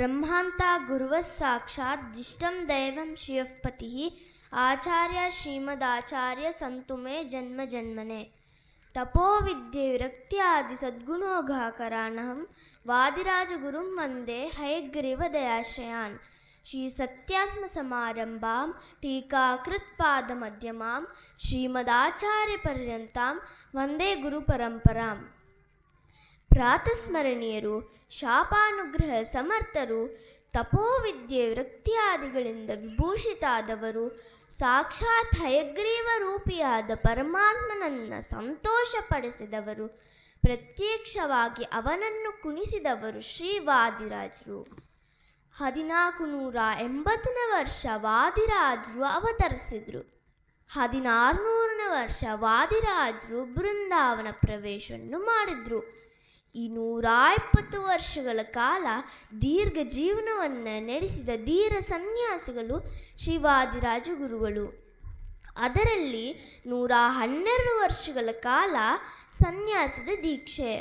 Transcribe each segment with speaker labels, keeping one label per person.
Speaker 1: ಬ್ರಹ್ಮಾಂತ ಗುರುವಃ ಸಾಕ್ಷಾತ್ ಜಿಷ್ಟಂ ದೈವಂ ಶ್ರೀಯಃಪತಿಃ ಆಚಾರ್ಯ ಶ್ರೀಮದಾಚಾರ್ಯ ಸಂತು ಮೇ ಜನ್ಮ ಜನ್ಮನೆ. ತಪೋ ವಿದ್ಯೆ ವಿರಕ್ತ್ಯಾದಿ ಸದ್ಗುಣೋಘಾಕರಾನಹಂ ವಾದಿರಾಜ ಗುರುಂ ವಂದೇ ಹಯಗ್ರೀವ ದಯಾಶ್ರಯಾನ್. ಶ್ರೀ ಸತ್ಯಾತ್ಮ ಸಮಾರಂಭಾಂ ಟೀಕಾಕೃತ್ಪಾದ ಮಧ್ಯಮಾಂ ಶ್ರೀಮದಾಚಾರ್ಯ ಪರ್ಯಂತಾಂ ವಂದೇ ಗುರು ಪರಂಪರಾಂ. ಪ್ರಾತಸ್ಮರಣೀಯರು, ಶಾಪಾನುಗ್ರಹ ಸಮರ್ಥರು, ತಪೋವಿದ್ಯೆ ವಿರಕ್ತಿಯಾದಿಗಳಿಂದ ವಿಭೂಷಿತಾದವರು, ಸಾಕ್ಷಾತ್ ಹಯಗ್ರೀವ ರೂಪಿಯಾದ ಪರಮಾತ್ಮನನ್ನ ಸಂತೋಷಪಡಿಸಿದವರು, ಪ್ರತ್ಯಕ್ಷವಾಗಿ ಅವನನ್ನು ಕುಣಿಸಿದವರು ಶ್ರೀ ವಾದಿರಾಜರು. 1480ನೇ ವರ್ಷ ವಾದಿರಾಜರು ಅವತರಿಸಿದ್ರು. 1600ನೇ ವರ್ಷ ವಾದಿರಾಜರು ಬೃಂದಾವನ ಪ್ರವೇಶವನ್ನು ಮಾಡಿದ್ರು. ಈ 120 ವರ್ಷಗಳ ಕಾಲ ದೀರ್ಘ ಜೀವನವನ್ನು ನಡೆಸಿದ ಧೀರ ಸನ್ಯಾಸಿಗಳು ಶ್ರೀವಾದಿರಾಜ ಗುರುಗಳು. ಅದರಲ್ಲಿ 112 ವರ್ಷಗಳ ಕಾಲ ಸನ್ಯಾಸದ ದೀಕ್ಷೆ.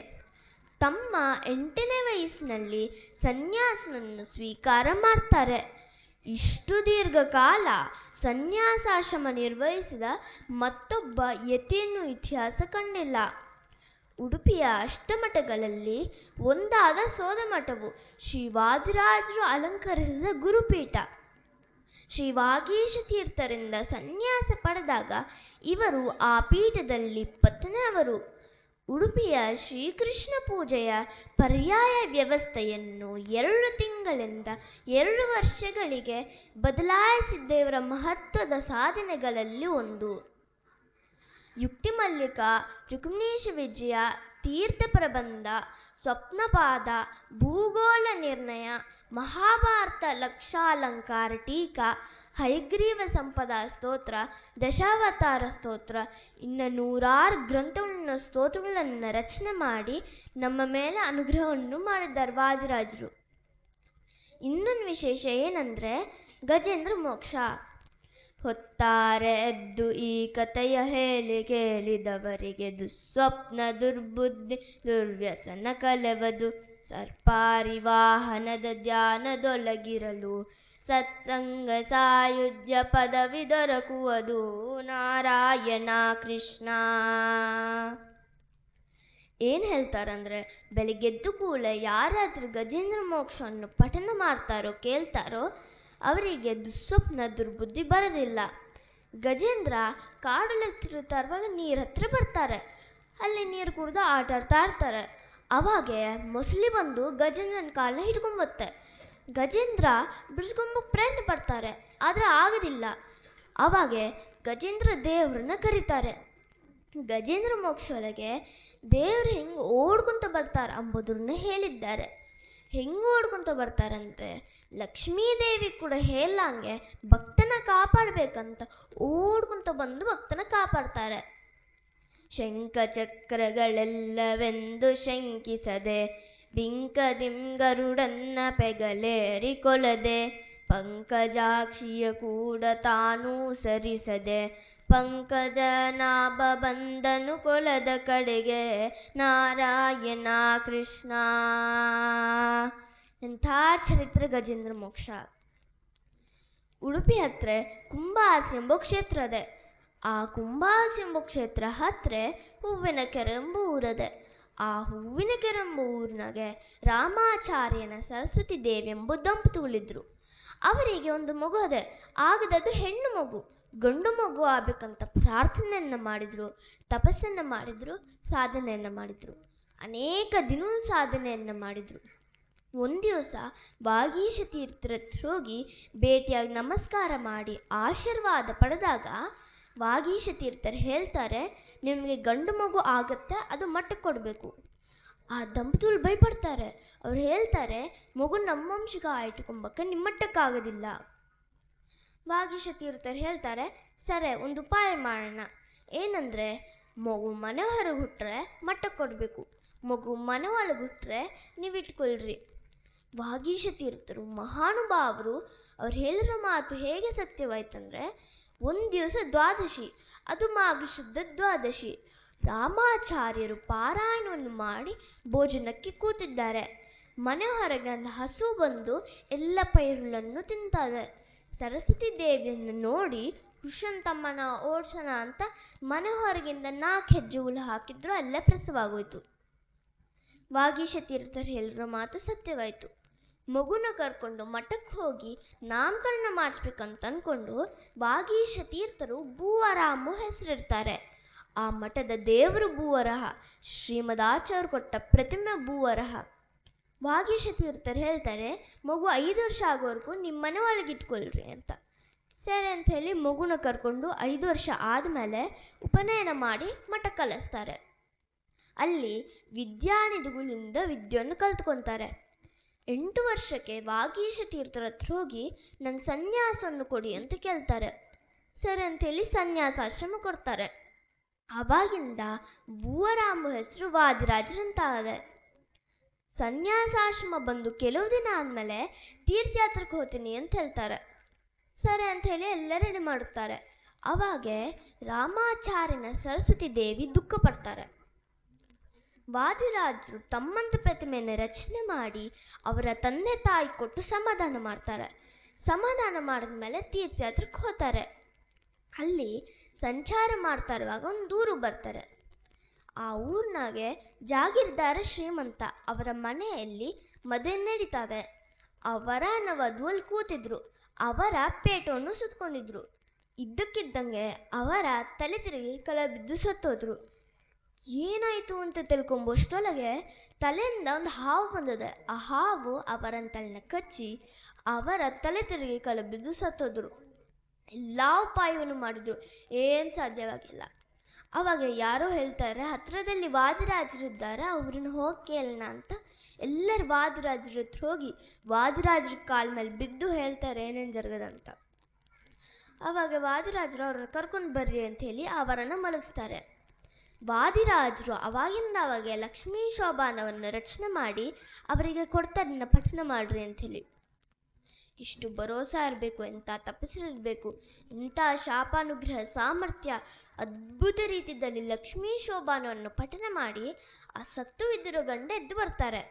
Speaker 1: ತಮ್ಮ 8ನೇ ವಯಸ್ಸಿನಲ್ಲಿ ಸನ್ಯಾಸನನ್ನು ಸ್ವೀಕಾರ ಮಾಡ್ತಾರೆ. ಇಷ್ಟು ದೀರ್ಘಕಾಲ ಸನ್ಯಾಸಾಶ್ರಮ ನಿರ್ವಹಿಸಿದ ಮತ್ತೊಬ್ಬ ಯತಿಯನ್ನು ಇತಿಹಾಸ ಕಂಡಿಲ್ಲ. ಉಡುಪಿಯ ಅಷ್ಟಮಠಗಳಲ್ಲಿ ಒಂದಾದ ಸೋದಮಠವು ಶ್ರೀ ವಾದಿರಾಜರು ಅಲಂಕರಿಸಿದ ಗುರುಪೀಠ. ಶ್ರೀ ವಾಗೀಶ ತೀರ್ಥರಿಂದ ಸನ್ಯಾಸ ಪಡೆದಾಗ ಇವರು ಆ ಪೀಠದಲ್ಲಿ ಪತ್ನಿಯವರು. ಉಡುಪಿಯ ಶ್ರೀಕೃಷ್ಣ ಪೂಜೆಯ ಪರ್ಯಾಯ ವ್ಯವಸ್ಥೆಯನ್ನು 2 ತಿಂಗಳಿಂದ 2 ವರ್ಷಗಳಿಗೆ ಬದಲಾಯಿಸಿದ್ದೇವರ ಮಹತ್ವದ ಸಾಧನೆಗಳಲ್ಲಿ ಒಂದು. ಯುಕ್ತಿ ಮಲ್ಲಿಕ, ರುಕ್ಮಿಣೀಶ ವಿಜಯ, ತೀರ್ಥ ಪ್ರಬಂಧ, ಸ್ವಪ್ನಪಾದ, ಭೂಗೋಳ ನಿರ್ಣಯ, ಮಹಾಭಾರತ ಲಕ್ಷಾಲಂಕಾರ ಟೀಕಾ, ಹಯಗ್ರೀವ ಸಂಪದ ಸ್ತೋತ್ರ, ದಶಾವತಾರ ಸ್ತೋತ್ರ, ಇನ್ನು 100 ಗ್ರಂಥಗಳನ್ನ ಸ್ತೋತ್ರಗಳನ್ನು ರಚನೆ ಮಾಡಿ ನಮ್ಮ ಮೇಲೆ ಅನುಗ್ರಹವನ್ನು ಮಾಡಿದ್ದಾರೆ ವಾದಿರಾಜರು. ಇನ್ನೊಂದು ವಿಶೇಷ ಏನಂದ್ರೆ ಗಜೇಂದ್ರ ಮೋಕ್ಷ. ಹೊತ್ತಾರೆ ಎದ್ದು ಈ ಕಥೆಯ ಹೇಳಿ ಕೇಳಿದವರಿಗೆ ದುಸ್ವಪ್ನ ದುರ್ಬುದ್ಧಿ ದುರ್ವ್ಯಸನ ಕಲೆವದು. ಸರ್ಪಾರಿ ವಾಹನದ ಧ್ಯಾನದೊಳಗಿರಲು ಸತ್ಸಂಗ ಸಾಯುಜ್ಯ ಪದವಿ ದೊರಕುವುದು. ನಾರಾಯಣ ಕೃಷ್ಣ. ಏನ್ ಹೇಳ್ತಾರಂದ್ರೆ, ಬೆಳಿಗ್ಗೆದ್ದು ಕೂಡಲೇ ಯಾರಾದ್ರೂ ಗಜೇಂದ್ರ ಮೋಕ್ಷವನ್ನು ಪಠನ ಮಾಡ್ತಾರೋ ಕೇಳ್ತಾರೋ ಅವರಿಗೆ ದುಸ್ವಪ್ನ ದುರ್ಬುದ್ಧಿ ಬರೋದಿಲ್ಲ. ಗಜೇಂದ್ರ ಕಾಡಲ್ಲಿ ತರುವಾಗ ನೀರ್ ಹತ್ರ ಬರ್ತಾರೆ. ಅಲ್ಲಿ ನೀರು ಕುಡ್ದು ಆಟಾಡ್ತಾ ಇರ್ತಾರೆ. ಅವಾಗೆ ಮೊಸಳಿ ಬಂದು ಗಜೇಂದ್ರನ ಕಾಲನ್ನ ಹಿಡ್ಕೊಂಬತ್ತೆ. ಗಜೇಂದ್ರ ಬಿಡಿಸ್ಕೊಂಬಕ್ ಪ್ರಯತ್ನ ಪಡ್ತಾರೆ, ಆದ್ರೆ ಆಗೋದಿಲ್ಲ. ಅವಾಗೆ ಗಜೇಂದ್ರ ದೇವ್ರನ್ನ ಕರೀತಾರೆ. ಗಜೇಂದ್ರ ಮೋಕ್ಷೊಳಗೆ ದೇವ್ರು ಹೆಂಗ್ ಓಡ್ಕೊಂತ ಬರ್ತಾರೆ ಅಂಬುದನ್ನ ಹೇಳಿದ್ದಾರೆ. ಹೆಂಗ್ ಓಡ್ಕೊಂತ ಬರ್ತಾರಂದ್ರೆ, ಲಕ್ಷ್ಮೀದೇವಿ ಕೂಡ ಹೇಳಂಗೆ ಭಕ್ತನ ಕಾಪಾಡ್ಬೇಕಂತ ಓಡ್ಕೊಂತ ಬಂದು ಭಕ್ತನ ಕಾಪಾಡ್ತಾರೆ. ಶಂಖ ಚಕ್ರಗಳೆಲ್ಲವೆಂದು ಶಂಕಿಸದೆ ಬಿಂಕದಿಂಗರುಡನ್ನ ಪೆಗಲೇರಿ ಕೊಲದೆ, ಪಂಕಜಾಕ್ಷಿಯ ಕೂಡ ತಾನೂ ಸರಿಸದೆ ಪಂಕಜನಾಭ ಬಂದನು ಕೊಲದ ಕಡೆಗೆ. ನಾರಾಯಣ ಕೃಷ್ಣ. ಎಂಥ ಚರಿತ್ರೆ ಗಜೇಂದ್ರ ಮೋಕ್ಷ. ಉಡುಪಿ ಹತ್ರ ಕುಂಬಾಸಿ ಎಂಬ ಕ್ಷೇತ್ರ ಇದೆ. ಆ ಕುಂಬಾಸಿ ಎಂಬ ಕ್ಷೇತ್ರ ಹತ್ರ ಹೂವಿನ ಕೆರೆ ಎಂಬ ಊರದೆ. ಆ ಹೂವಿನ ಕೆರೆ ಎಂಬ ಊರಿನಾಗೆ ರಾಮಾಚಾರ್ಯನ ಸರಸ್ವತಿ ದೇವಿ ಎಂಬ ದಂಪತಿಗಳಿದ್ರು. ಅವರಿಗೆ ಒಂದು ಮಗು ಅದೆ. ಆಗದದು ಹೆಣ್ಣು ಮಗು. ಗಂಡು ಮಗು ಆಗ್ಬೇಕಂತ ಪ್ರಾರ್ಥನೆಯನ್ನ ಮಾಡಿದ್ರು, ತಪಸ್ಸನ್ನ ಮಾಡಿದ್ರು, ಸಾಧನೆಯನ್ನ ಮಾಡಿದ್ರು. ಅನೇಕ ದಿನ ಸಾಧನೆಯನ್ನ ಮಾಡಿದ್ರು. ಒಂದ್ ದಿವಸ ವಾಗೀಶ ತೀರ್ಥರ ಹೋಗಿ ಭೇಟಿಯಾಗಿ ನಮಸ್ಕಾರ ಮಾಡಿ ಆಶೀರ್ವಾದ ಪಡೆದಾಗ ವಾಗೀಶ ತೀರ್ಥರು ಹೇಳ್ತಾರೆ, ನಿಮಗೆ ಗಂಡು ಮಗು ಆಗತ್ತೆ, ಅದು ಮಟ್ಟಕ್ಕೆ ಕೊಡಬೇಕು. ಆ ದಂಪತಿಗಳು ಭಯಪಡ್ತಾರೆ. ಅವ್ರು ಹೇಳ್ತಾರೆ, ಮಗು ನಮ್ಮಂಶಗ ಇಟ್ಕೊಂಬಕ್ಕ ನಿಮ್ಮಟ್ಟಕ್ಕಾಗೋದಿಲ್ಲ. ವಾಗೀಶ ತೀರ್ಥರು ಹೇಳ್ತಾರೆ, ಸರಿ ಒಂದು ಉಪಾಯ ಮಾಡೋಣ. ಏನಂದ್ರೆ, ಮಗು ಮನೆ ಹೊರಗೆ ಹುಟ್ರೆ ಮಟ್ಟಕ್ಕೆ ಕೊಡಬೇಕು, ಮಗು ಮನೆ ಒಳಗೆ ಹುಟ್ರೆ ನೀವು ಇಟ್ಕೊಳ್ರಿ. ವಾಗೀಶ ತೀರ್ಥರು ಮಹಾನುಭಾವರು. ಅವ್ರು ಹೇಳಿರೋ ಮಾತು ಹೇಗೆ ಸತ್ಯವಾಯ್ತಂದ್ರೆ, ಒಂದು ದಿವಸ ದ್ವಾದಶಿ, ಅದು ಮಾಘ ಶುದ್ಧ ದ್ವಾದಶಿ. ರಾಮಾಚಾರ್ಯರು ಪಾರಾಯಣವನ್ನು ಮಾಡಿ ಭೋಜನಕ್ಕೆ ಕೂತಿದ್ದಾರೆ. ಮನೆ ಹೊರಗೆ ಒಂದು ಹಸು ಬಂದು ಎಲ್ಲ ಪೈರುಗಳನ್ನು ತಿಂತದೆ. ಸರಸ್ವತಿ ದೇವಿಯನ್ನು ನೋಡಿ ಕೃಷ್ಣನ್ ಓಡ್ಸೋಣ ಅಂತ ಮನೆ ಹೊರಗಿಂದ 4 ಹೆಜ್ಜೆ ಹುಲ್ಲು ಹಾಕಿದ್ರು, ಅಲ್ಲೇ ಪ್ರಸವಾಗೋಯ್ತು. ವಾಗೀಶ ತೀರ್ಥರು ಹೇಳಿರೋ ಮಾತು ಸತ್ಯವಾಯಿತು. ಮಗುನ ಕರ್ಕೊಂಡು ಮಠಕ್ಕೆ ಹೋಗಿ ನಾಮಕರಣ ಮಾಡಿಸ್ಬೇಕಂತ ಅನ್ಕೊಂಡು ವಾಗೀಶ ತೀರ್ಥರು ಭೂವರಾಮು ಹೆಸರಿಡ್ತಾರೆ. ಆ ಮಠದ ದೇವರು ಭೂವರಹ, ಶ್ರೀಮದಾಚಾರ್ಯರು ಕೊಟ್ಟ ಪ್ರತಿಮೆ ಭೂವರಹ. ವಾಗೀಶ ತೀರ್ಥರು ಹೇಳ್ತಾರೆ, ಮಗು 5 ವರ್ಷ ಆಗೋವರೆಗೂ ನಿಮ್ಮ ಮನೆ ಒಳಗೆ ಇಟ್ಕೊಳ್ರಿ ಅಂತ. ಸರಿ ಅಂತ ಹೇಳಿ ಮಗುನ ಕರ್ಕೊಂಡು 5 ವರ್ಷ ಆದಮೇಲೆ ಉಪನಯನ ಮಾಡಿ ಮಠಕ್ಕೆ ಕಳಿಸ್ತಾರೆ. ಅಲ್ಲಿ ವಿದ್ಯಾನಿಧಿಗಳಿಂದ ವಿದ್ಯೆಯನ್ನು ಕಲ್ತ್ಕೊತಾರೆ. 8 ವರ್ಷಕ್ಕೆ ವಾಗೀಶ ತೀರ್ಥರ ಹತ್ರ ಹೋಗಿ ನಂಗೆ ಸನ್ಯಾಸವನ್ನು ಕೊಡಿ ಅಂತ ಕೇಳ್ತಾರೆ. ಸರಿ ಅಂತೇಳಿ ಸನ್ಯಾಸಾಶ್ರಮ ಕೊಡ್ತಾರೆ. ಅವಾಗಿಂದ ಭೂವರಾಮ ಹೆಸರು ವಾದಿರಾಜರಂತಾಗದೆ. ಸನ್ಯಾಸಾಶ್ರಮ ಬಂದು ಕೆಲವು ದಿನ ಆದಮೇಲೆ ತೀರ್ಥಯಾತ್ರಕ್ಕೆ ಹೋಗ್ತೀನಿ ಅಂತ ಹೇಳ್ತಾರೆ. ಸರಿ ಅಂತ ಹೇಳಿ ಎಲ್ಲ ರೆಡಿ ಮಾಡುತ್ತಾರೆ. ಅವಾಗೆ ರಾಮಾಚಾರ್ಯನ ಸರಸ್ವತಿ ದೇವಿ ದುಃಖ ಪಡ್ತಾರೆ. ವಾದಿರಾಜರು ತಮ್ಮಂತ ಪ್ರತಿಮೆಯನ್ನು ರಚನೆ ಮಾಡಿ ಅವರ ತಂದೆ ತಾಯಿ ಕೊಟ್ಟು ಸಮಾಧಾನ ಮಾಡ್ತಾರೆ. ಸಮಾಧಾನ ಮಾಡಿದ್ಮೇಲೆ ತೀರ್ಥಯಾತ್ರಕ್ಕೆ ಹೋಗ್ತಾರೆ. ಅಲ್ಲಿ ಸಂಚಾರ ಮಾಡ್ತಾ ಇರುವಾಗ ಒಂದು ಊರು ಬರ್ತಾರೆ. ಆ ಊರಿನಾಗೆ ಜಾಗೀರ್ದಾರ ಶ್ರೀಮಂತ, ಅವರ ಮನೆಯಲ್ಲಿ ಮದುವೆ ನಡೀತದೆ. ಅವರ ವಧುವಲ್ಲಿ ಕೂತಿದ್ರು. ಅವರ ಪೇಟವನ್ನು ಸುತ್ತಕೊಂಡಿದ್ರು. ಇದ್ದಕ್ಕಿದ್ದಂಗೆ ಅವರ ತಲೆ ತಿರುಗಿ ಕೆಳ ಬಿದ್ದು ಸತ್ತೋದ್ರು. ಏನಾಯಿತು ಅಂತ ತಿಳ್ಕೊಂಬಷ್ಟೊಳಗೆ ತಲೆಯಿಂದ ಒಂದು ಹಾವು ಬಂದಿದೆ. ಆ ಹಾವು ಅವರ ತಲೆನ ಕಚ್ಚಿ ಅವರ ತಲೆ ತಿರುಗಿ ಕೆಳ ಬಿದ್ದು ಸತ್ತೋದ್ರು. ಎಲ್ಲ ಉಪಾಯವನ್ನು ಮಾಡಿದ್ರು, ಏನು ಸಾಧ್ಯವಾಗಿಲ್ಲ. ಅವಾಗ ಯಾರೋ ಹೇಳ್ತಾರೆ, ಹತ್ರದಲ್ಲಿ ವಾದಿರಾಜರಿದ್ದಾರೆ, ಅವ್ರನ್ನ ಹೋಗಿ ಕೇಳೋಣ ಅಂತ ಎಲ್ಲರೂ ವಾದಿರಾಜರ ಹತ್ರ ಹೋಗಿ ವಾದಿರಾಜರ ಕಾಲ ಮೇಲೆ ಬಿದ್ದು ಹೇಳ್ತಾರೆ ಏನೇನು ಜರಗದಂತ. ಅವಾಗ ವಾದಿರಾಜರು ಅವ್ರನ್ನ ಕರ್ಕೊಂಡು ಬರ್ರಿ ಅಂತ ಹೇಳಿ ಅವರನ್ನು ಮಲಗಿಸ್ತಾರೆ. ವಾದಿರಾಜರು ಅವಾಗಿಂದ ಅವಾಗೆ ಲಕ್ಷ್ಮೀ ಶೋಭಾನವನ್ನು ರಚನೆ ಮಾಡಿ ಅವರಿಗೆ ಕೊಡ್ತಾರೆ, ಪಠಣ ಮಾಡ್ರಿ ಅಂಥೇಳಿ. ಇಷ್ಟು ಭರೋಸಾ ಇರಬೇಕು, ಎಂಥ ತಪಸ್ಸಿರಬೇಕು, ಇಂಥ ಶಾಪಾನುಗ್ರಹ ಸಾಮರ್ಥ್ಯ, ಅದ್ಭುತ ರೀತಿಯಲ್ಲಿ ಲಕ್ಷ್ಮೀ ಶೋಭಾನವನ್ನು ಪಠನ ಮಾಡಿ ಆ ಸತ್ತು ಬಿದ್ದಿರೋ ಗಂಡ ಎದ್ದು ಬರ್ತಾರೆ.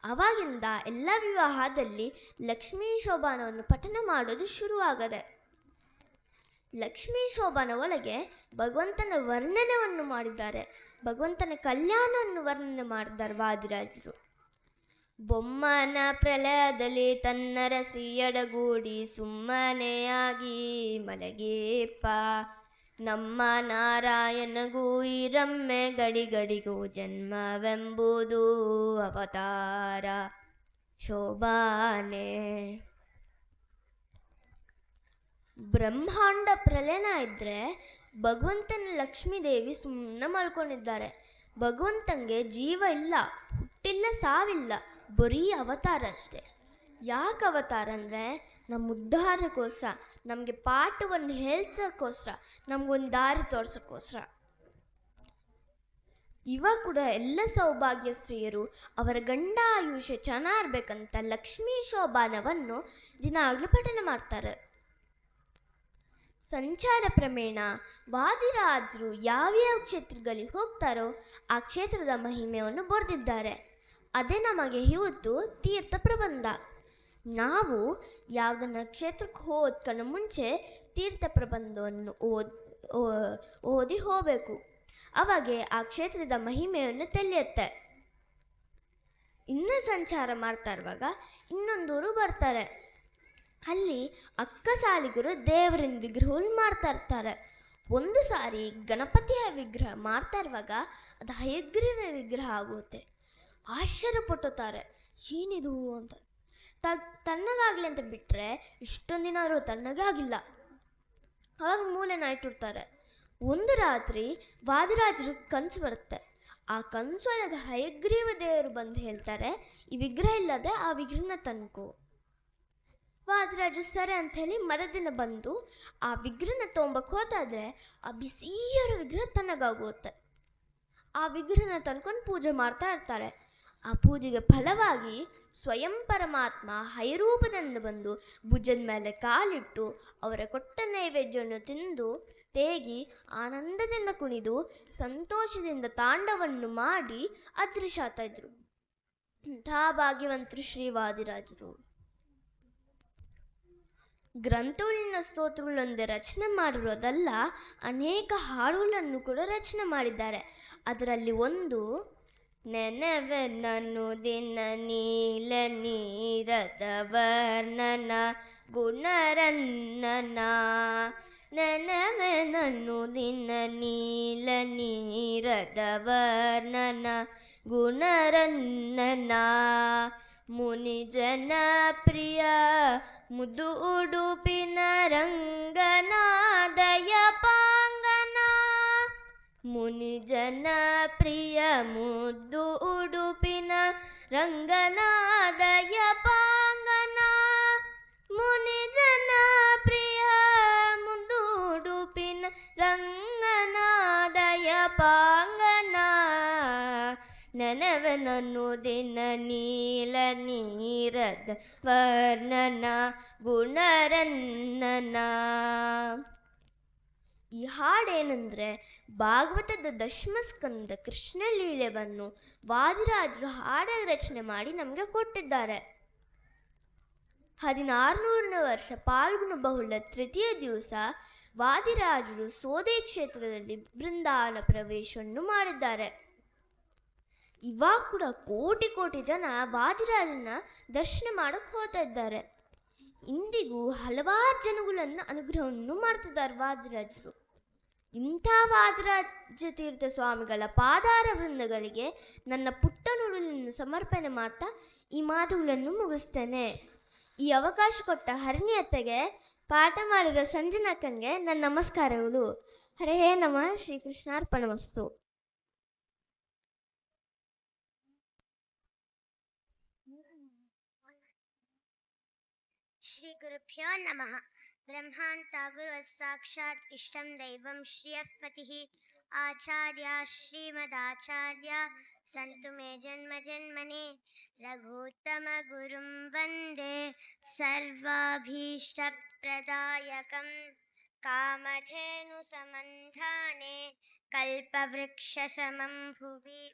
Speaker 1: ಅವಾಗಿಂದ ಎಲ್ಲ ವಿವಾಹದಲ್ಲಿ ಲಕ್ಷ್ಮೀ ಶೋಭಾನವನ್ನು ಪಠನ ಮಾಡೋದು ಶುರುವಾಗದೆ. ಲಕ್ಷ್ಮೀ ಶೋಭಾನ ಒಳಗೆ ಭಗವಂತನ ವರ್ಣನೆಯನ್ನು ಮಾಡಿದ್ದಾರೆ, ಭಗವಂತನ ಕಲ್ಯಾಣವನ್ನು ವರ್ಣನೆ ಮಾಡಿದ್ದಾರೆ ವಾದಿರಾಜರು. ಬೊಮ್ಮನ ಪ್ರಲಯದಲ್ಲಿ ತನ್ನ ರಸಿಯಡಗೂಡಿ ಸುಮ್ಮನೆಯಾಗಿ ಮಲಗೇಪ, ನಮ್ಮ ನಾರಾಯಣಗೂ ಈ ರಮ್ಮೆ ಗಡಿಗಡಿಗೂ ಜನ್ಮವೆಂಬುದು ಅವತಾರ ಶೋಭಾನೆ. ಬ್ರಹ್ಮಾಂಡ ಪ್ರಲಯನ ಇದ್ರೆ ಭಗವಂತನ ಲಕ್ಷ್ಮೀದೇವಿ ಸುಮ್ಮನೆ ಮಲ್ಕೊಂಡಿದ್ದಾರೆ. ಭಗವಂತಂಗೆ ಜೀವ ಇಲ್ಲ, ಹುಟ್ಟಿಲ್ಲ, ಸಾವಿಲ್ಲ, ಬರೀ ಅವತಾರ ಅಷ್ಟೆ. ಯಾಕೆ ಅವತಾರ ಅಂದರೆ ನಮ್ಮ ಉದ್ಧಾರಕ್ಕೋಸ್ಕರ, ನಮಗೆ ಪಾಠವನ್ನು ಹೇಳ್ಸೋಕ್ಕೋಸ್ಕರ, ನಮಗೊಂದು ದಾರಿ ತೋರ್ಸೋಕ್ಕೋಸ್ಕರ. ಇವಾಗ ಕೂಡ ಎಲ್ಲ ಸೌಭಾಗ್ಯ ಸ್ತ್ರೀಯರು ಅವರ ಗಂಡ ಆಯುಷ್ಯ ಚೆನ್ನಾಗಿರ್ಬೇಕಂತ ಲಕ್ಷ್ಮೀ ಶೋಭಾನವನ್ನು ದಿನಾಗ್ಲೂ ಪಠನ ಮಾಡ್ತಾರೆ. ಸಂಚಾರ ಪ್ರಮೇಣ ವಾದಿರಾಜರು ಯಾವ್ಯಾವ ಕ್ಷೇತ್ರಗಳಿಗೆ ಹೋಗ್ತಾರೋ ಆ ಕ್ಷೇತ್ರದ ಮಹಿಮೆಯನ್ನು ಬರೆದಿದ್ದಾರೆ. ಅದೇ ನಮಗೆ ಇವತ್ತು ತೀರ್ಥ ಪ್ರಬಂಧ. ನಾವು ಯಾವುದನ್ನ ಕ್ಷೇತ್ರಕ್ಕೆ ಹೋಗೋದಕ್ಕನ್ನ ಮುಂಚೆ ತೀರ್ಥ ಪ್ರಬಂಧವನ್ನು ಓದಿ ಹೋಗಬೇಕು. ಅವಾಗೆ ಆ ಕ್ಷೇತ್ರದ ಮಹಿಮೆಯನ್ನು ತಿಳಿಯುತ್ತೆ. ಇನ್ನು ಸಂಚಾರ ಮಾಡ್ತಾ ಇರುವಾಗ ಇನ್ನೊಂದೂರು ಬರ್ತಾರೆ. ಅಲ್ಲಿ ಅಕ್ಕಸಾಲಿಗರು ದೇವರಿನ ವಿಗ್ರಹವನ್ನು ಮಾಡ್ತಾ ಇರ್ತಾರೆ. ಒಂದು ಸಾರಿ ಗಣಪತಿಯ ವಿಗ್ರಹ ಮಾಡ್ತಾ ಇರುವಾಗ ಅದು ಹಯಗ್ರೀವ ವಿಗ್ರಹ ಆಗುತ್ತೆ. ಆಶ್ಚರ್ಯಪಟ್ಟುತ್ತಾರೆ, ಏನಿದು ಅಂತ. ತಣ್ಣಗಾಗ್ಲಿ ಅಂತ ಬಿಟ್ರೆ ಇಷ್ಟೊಂದು ದಿನ ಆದರೂ ತಣ್ಣಗಾಗಿಲ್ಲ. ಅವಾಗ ಮೂಲೆನ ಇಟ್ಟಿರ್ತಾರೆ. ಒಂದು ರಾತ್ರಿ ವಾದಿರಾಜರು ಕನಸು ಬರುತ್ತೆ. ಆ ಕನಸೊಳಗೆ ಹಯಗ್ರೀವ ದೇವರು ಬಂದು ಹೇಳ್ತಾರೆ, ಈ ವಿಗ್ರಹ ಇಲ್ಲದೆ ಆ ವಿಗ್ರಹನ ತನ್ಕೋ. ವಾದಿರಾಜರು ಸರಿ ಅಂತ ಹೇಳಿ ಮರದಿನ ಬಂದು ಆ ವಿಗ್ರಹನ ತೊಗೊಂಬಕ್ಕೆ ಹೋದಾದ್ರೆ ಆ ಬಿಸಿಯಾದ ವಿಗ್ರಹ ತಣ್ಣಗಾಗುತ್ತೆ. ಆ ವಿಗ್ರಹನ ತಂದ್ಕೊಂಡು ಪೂಜೆ ಮಾಡ್ತಾ ಇರ್ತಾರೆ. ಆ ಪೂಜೆಗೆ ಫಲವಾಗಿ ಸ್ವಯಂ ಪರಮಾತ್ಮ ಹೈರೂಪದಿಂದ ಬಂದು ಭುಜದ ಮೇಲೆ ಕಾಲಿಟ್ಟು ಅವರ ಕೊಟ್ಟ ನೈವೇದ್ಯವನ್ನು ತಿಂದು ತೇಗಿ ಆನಂದದಿಂದ ಕುಣಿದು ಸಂತೋಷದಿಂದ ತಾಂಡವನ್ನು ಮಾಡಿ ಅದೃಶ್ಯ ಆಗ್ತಾ ಇದ್ರು. ಇಂಥ ಭಾಗ್ಯವಂತರು ಶ್ರೀವಾದಿರಾಜರು. ಗ್ರಂಥಗಳನ್ನ ಸ್ತೋತ್ರಗಳೊಂದೇ ರಚನೆ ಮಾಡಿರೋದಲ್ಲ, ಅನೇಕ ಹಾಡುಗಳನ್ನು ಕೂಡ ರಚನೆ ಮಾಡಿದ್ದಾರೆ. ಅದರಲ್ಲಿ ಒಂದು ನೆನವೆನ್ನನು ದಿನ ನೀಲ ನೀರದ ವರ್ಣನ ಗುಣರನ್ನನ, ನೆನವೆನನು ದಿನ ನೀಲ ನೀರದ ವರ್ಣನ ಗುಣರನ್ನನ, ಮುನಿಜನ ಪ್ರಿಯ ಮುದು ಉಡುಪಿನ ರಂಗನಾದಯ ಪಾಂಗನ, ಮುನಿಜನ ಪ್ರಿಯ ಮುದ್ದು ಉಡುಪಿನ ರಂಗನಾದಯ ಪಾಂಗನ, ಮುನಿಜನ ಪ್ರಿಯ ಮುದ್ದು ಉಡುಪಿನ ರಂಗನಾದಯ ಪಾಂಗನ, ನೆನವೆನನು ದಿನ ನೀಲ ನೀರದ ವರ್ಣನ ಗುಣರನ್ನನ. ಈ ಹಾಡೇನೆಂದ್ರೆ ಭಾಗವತದ ದಶಮಸ್ಕಂದ ಕೃಷ್ಣ ಲೀಲೆಯನ್ನು ವಾದಿರಾಜರು ಹಾಡ ರಚನೆ ಮಾಡಿ ನಮಗೆ ಕೊಟ್ಟಿದ್ದಾರೆ. 1600ನೇ ವರ್ಷ ಪಾಲ್ಗುಣ ಬಹುಳ ತೃತೀಯ ದಿವಸ ವಾದಿರಾಜರು ಸೋದೆ ಕ್ಷೇತ್ರದಲ್ಲಿ ಬೃಂದಾವನ ಪ್ರವೇಶವನ್ನು ಮಾಡಿದ್ದಾರೆ. ಇವಾಗ ಕೂಡ ಕೋಟಿ ಕೋಟಿ ಜನ ವಾದಿರಾಜನ ದರ್ಶನ ಮಾಡಕ್ ಹೋಗ್ತಾ ಇದ್ದಾರೆ. ಇಂದಿಗೂ ಹಲವಾರು ಜನಗಳನ್ನು ಅನುಗ್ರಹವನ್ನು ಮಾಡ್ತಿದ್ದಾರೆ ವಾದಿರಾಜರು. ಇಂಥ ವಾದಿರಾಜ ತೀರ್ಥ ಸ್ವಾಮಿಗಳ ಪಾದಾರ ವೃಂದಗಳಿಗೆ ನನ್ನ ಪುಟ್ಟ ನುಡಿಯನ್ನು ಸಮರ್ಪಣೆ ಮಾಡ್ತಾ ಈ ಮಾತುಗಳನ್ನು ಮುಗಿಸ್ತೇನೆ. ಈ ಅವಕಾಶ ಕೊಟ್ಟ ಹರಿಣಿಯತ್ತೆಗೆ, ಪಾಠ ಮಾಡಿರೋ ಸಂಜನಕ್ಕಂಗೆ ನನ್ನ ನಮಸ್ಕಾರಗಳು. ಹರೇ ನಮಃ. ಶ್ರೀಕೃಷ್ಣಾರ್ಪಣಮಸ್ತು.
Speaker 2: ಶ್ರೀ ಗುರುಭ್ಯೋ ನಮಃ. ಬ್ರಹ್ಮಾಂತ ಗುರು ಸಾಕ್ಷಾತ್ ಇಷ್ಟಂ ದೈವಂ ಶ್ರಿಯಃ ಪತಿಃ ಆಚಾರ್ಯ ಶ್ರೀಮದಾಚಾರ್ಯ ಸಂತು ಮೇ ಜನ್ಮ ಜನ್ಮನೆ ರಘುತ್ತಮ ಗುರುಂ ವಂದೇ ಸರ್ವಾಭೀಷ್ಟ ಪ್ರದಾಯಕಂ ಕಾಮಧೇನು ಸಮಂಧಾನೆ ಕಲ್ಪವೃಕ್ಷ ಸಮಂ ಭುವಿ